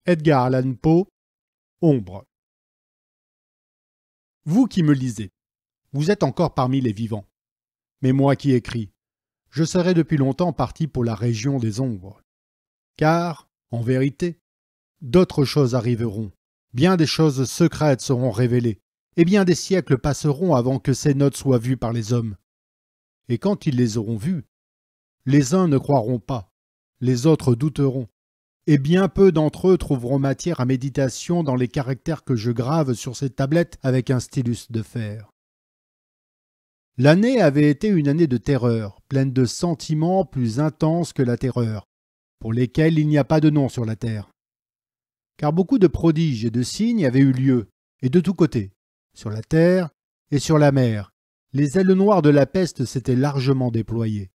Edgar Allan Poe, Ombre. Vous qui me lisez, vous êtes encore parmi les vivants. Mais moi qui écris, je serais depuis longtemps parti pour la région des ombres. Car, en vérité, d'autres choses arriveront, bien des choses secrètes seront révélées, et bien des siècles passeront avant que ces notes soient vues par les hommes. Et quand ils les auront vues, les uns ne croiront pas, les autres douteront, et bien peu d'entre eux trouveront matière à méditation dans les caractères que je grave sur ces tablettes avec un stylus de fer. L'année avait été une année de terreur, pleine de sentiments plus intenses que la terreur, pour lesquels il n'y a pas de nom sur la terre. Car beaucoup de prodiges et de signes avaient eu lieu, et de tous côtés, sur la terre et sur la mer, les ailes noires de la peste s'étaient largement déployées.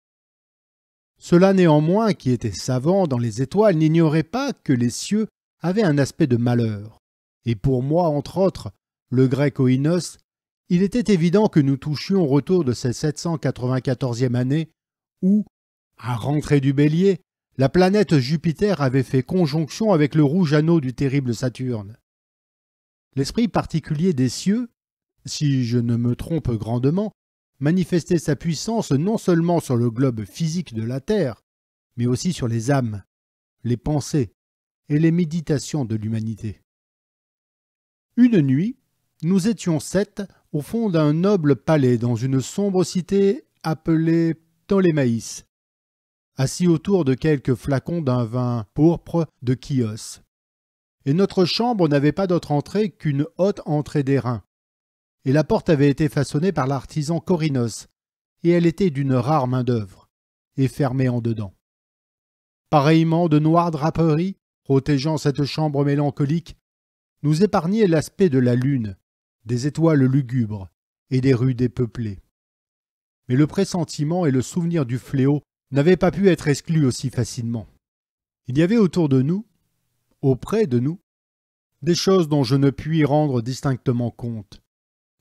Ceux-là néanmoins, qui étaient savants dans les étoiles, n'ignoraient pas que les cieux avaient un aspect de malheur. Et pour moi, entre autres, le grec Oïnos, il était évident que nous touchions au retour de cette 794e année où, à rentrée du Bélier, la planète Jupiter avait fait conjonction avec le rouge anneau du terrible Saturne. L'esprit particulier des cieux, si je ne me trompe grandement, manifestait sa puissance non seulement sur le globe physique de la Terre, mais aussi sur les âmes, les pensées et les méditations de l'humanité. Une nuit, nous étions 7 au fond d'un noble palais dans une sombre cité appelée Ptolémaïs, assis autour de quelques flacons d'un vin pourpre de Chios. Et notre chambre n'avait pas d'autre entrée qu'une haute entrée d'airain. Et la porte avait été façonnée par l'artisan Corinos, et elle était d'une rare main-d'œuvre, et fermée en dedans. Pareillement, de noires draperies, protégeant cette chambre mélancolique, nous épargnaient l'aspect de la lune, des étoiles lugubres et des rues dépeuplées. Mais le pressentiment et le souvenir du fléau n'avaient pas pu être exclus aussi facilement. Il y avait autour de nous, auprès de nous, des choses dont je ne puis rendre distinctement compte.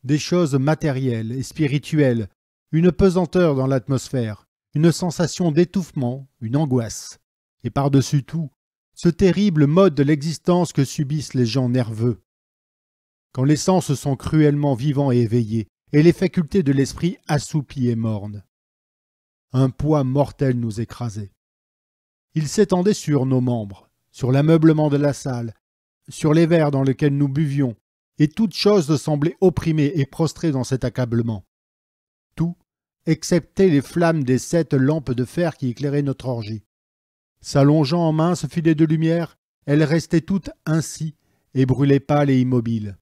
Des choses matérielles et spirituelles, une pesanteur dans l'atmosphère, une sensation d'étouffement, une angoisse. Et par-dessus tout, ce terrible mode de l'existence que subissent les gens nerveux. Quand les sens sont cruellement vivants et éveillés, et les facultés de l'esprit assoupies et mornes. Un poids mortel nous écrasait. Il s'étendait sur nos membres, sur l'ameublement de la salle, sur les verres dans lesquels nous buvions, et toute chose semblait opprimée et prostrée dans cet accablement. Tout, excepté les flammes des 7 lampes de fer qui éclairaient notre orgie. S'allongeant en minces filets de lumière, elles restaient toutes ainsi, et brûlaient pâles et immobiles.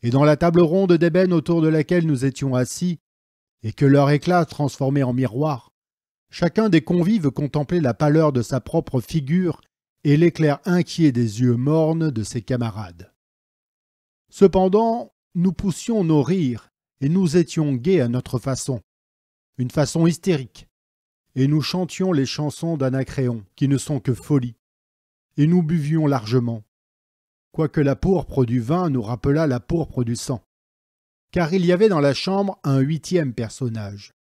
Et dans la table ronde d'ébène autour de laquelle nous étions assis, et que leur éclat transformait en miroir, chacun des convives contemplait la pâleur de sa propre figure et l'éclair inquiet des yeux mornes de ses camarades. Cependant, nous poussions nos rires, et nous étions gais à notre façon, une façon hystérique, et nous chantions les chansons d'Anacréon, qui ne sont que folie, et nous buvions largement, quoique la pourpre du vin nous rappelât la pourpre du sang, car il y avait dans la chambre un 8e personnage,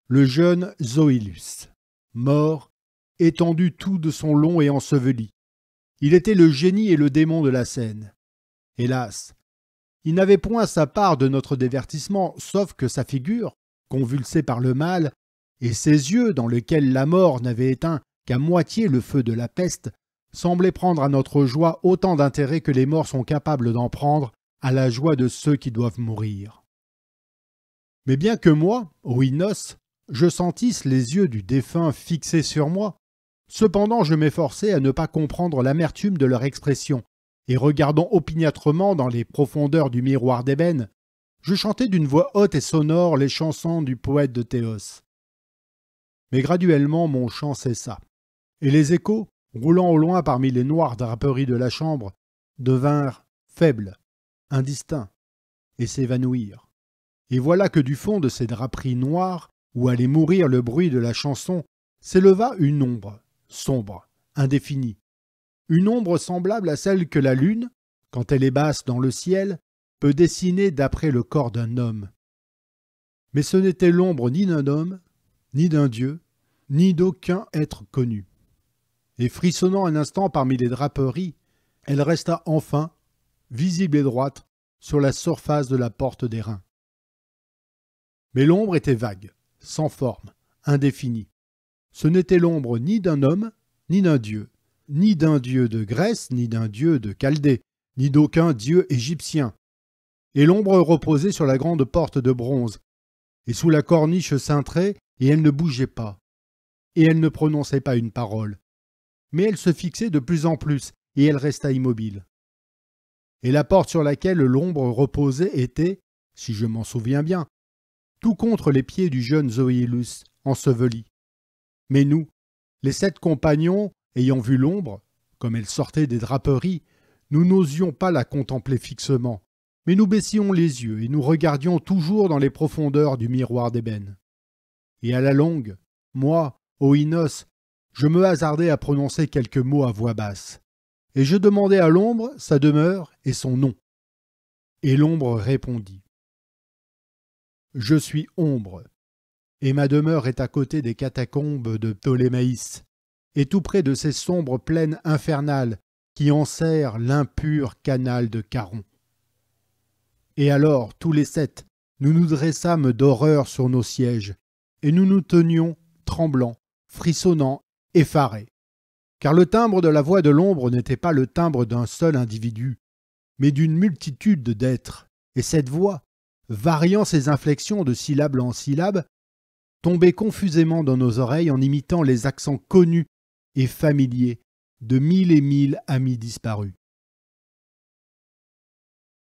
le jeune Zoïlus, mort, étendu tout de son long et enseveli. Il était le génie et le démon de la scène. Hélas, il n'avait point sa part de notre divertissement, sauf que sa figure, convulsée par le mal, et ses yeux, dans lesquels la mort n'avait éteint qu'à moitié le feu de la peste, semblaient prendre à notre joie autant d'intérêt que les morts sont capables d'en prendre à la joie de ceux qui doivent mourir. Mais bien que moi, Oïnos, je sentisse les yeux du défunt fixés sur moi, cependant je m'efforçais à ne pas comprendre l'amertume de leur expression, et regardant opiniâtrement dans les profondeurs du miroir d'ébène, je chantais d'une voix haute et sonore les chansons du poète de Théos. Mais graduellement mon chant cessa, et les échos, roulant au loin parmi les noires draperies de la chambre, devinrent faibles, indistincts, et s'évanouirent. Et voilà que du fond de ces draperies noires, où allait mourir le bruit de la chanson, s'éleva une ombre, sombre, indéfinie. Une ombre semblable à celle que la lune, quand elle est basse dans le ciel, peut dessiner d'après le corps d'un homme. Mais ce n'était l'ombre ni d'un homme, ni d'un dieu, ni d'aucun être connu. Et frissonnant un instant parmi les draperies, Elle resta enfin, visible et droite, sur la surface de la porte d'airain. Mais l'ombre était vague, sans forme, indéfinie. Ce n'était l'ombre ni d'un homme, ni d'un dieu de Grèce, ni d'un dieu de Chaldée, ni d'aucun dieu égyptien. Et l'ombre reposait sur la grande porte de bronze, et sous la corniche cintrée, et elle ne bougeait pas. Et elle ne prononçait pas une parole. Mais elle se fixait de plus en plus, et elle resta immobile. Et la porte sur laquelle l'ombre reposait était, si je m'en souviens bien, tout contre les pieds du jeune Zoïlus, enseveli. Mais nous, les 7 compagnons, ayant vu l'ombre, comme elle sortait des draperies, nous n'osions pas la contempler fixement, mais nous baissions les yeux et nous regardions toujours dans les profondeurs du miroir d'ébène. Et à la longue, moi, Oïnos, je me hasardais à prononcer quelques mots à voix basse, et je demandais à l'ombre sa demeure et son nom. Et l'ombre répondit : « Je suis ombre, et ma demeure est à côté des catacombes de Ptolémaïs, et tout près de ces sombres plaines infernales qui enserrent l'impur canal de Caron. » Et alors, tous les 7, nous nous dressâmes d'horreur sur nos sièges, et nous nous tenions, tremblants, frissonnants, effarés. Car le timbre de la voix de l'ombre n'était pas le timbre d'un seul individu, mais d'une multitude d'êtres, et cette voix, variant ses inflexions de syllabe en syllabe, tombait confusément dans nos oreilles en imitant les accents connus et familiers de 1000 et 1000 amis disparus.